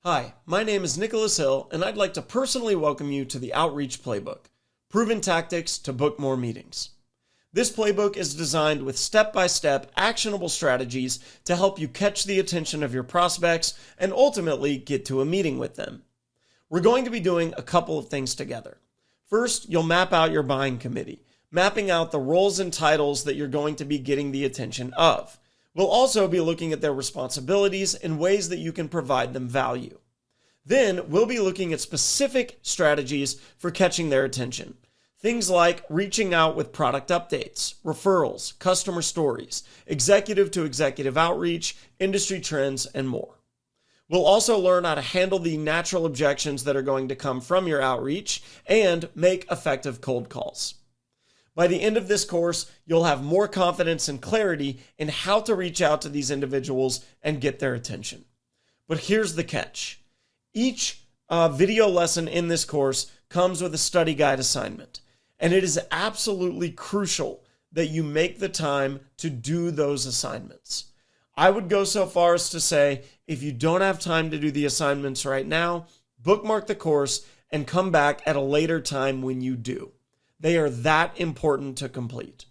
Hi, my name is Nicholas Hill, and I'd like to personally welcome you to the Outreach Playbook, Proven Tactics to Book More Meetings. This playbook is designed with step-by-step actionable strategies to help you catch the attention of your prospects and ultimately get to a meeting with them. We're going to be doing a couple of things together. First, you'll map out your buying committee, mapping out the roles and titles that you're going to be getting the attention of. We'll also be looking at their responsibilities and ways that you can provide them value. Then we'll be looking at specific strategies for catching their attention. Things like reaching out with product updates, referrals, customer stories, executive to executive outreach, industry trends, and more. We'll also learn how to handle the natural objections that are going to come from your outreach and make effective cold calls. By the end of this course, you'll have more confidence and clarity in how to reach out to these individuals and get their attention. But here's the catch. Each video lesson in this course comes with a study guide assignment, and it is absolutely crucial that you make the time to do those assignments. I would go so far as to say, if you don't have time to do the assignments right now, bookmark the course and come back at a later time when you do. They are that important to complete.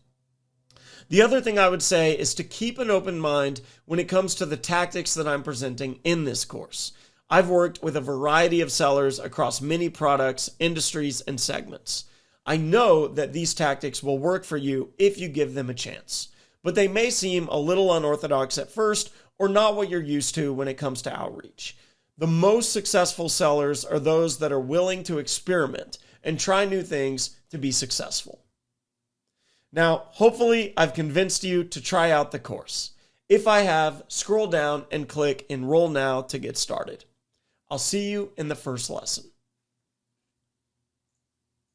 The other thing I would say is to keep an open mind when it comes to the tactics that I'm presenting in this course. I've worked with a variety of sellers across many products, industries, and segments. I know that these tactics will work for you if you give them a chance, but they may seem a little unorthodox at first or not what you're used to when it comes to outreach. The most successful sellers are those that are willing to experiment and try new things to be successful. Now, hopefully I've convinced you to try out the course. If I have, scroll down and click Enroll Now to get started. I'll see you in the first lesson.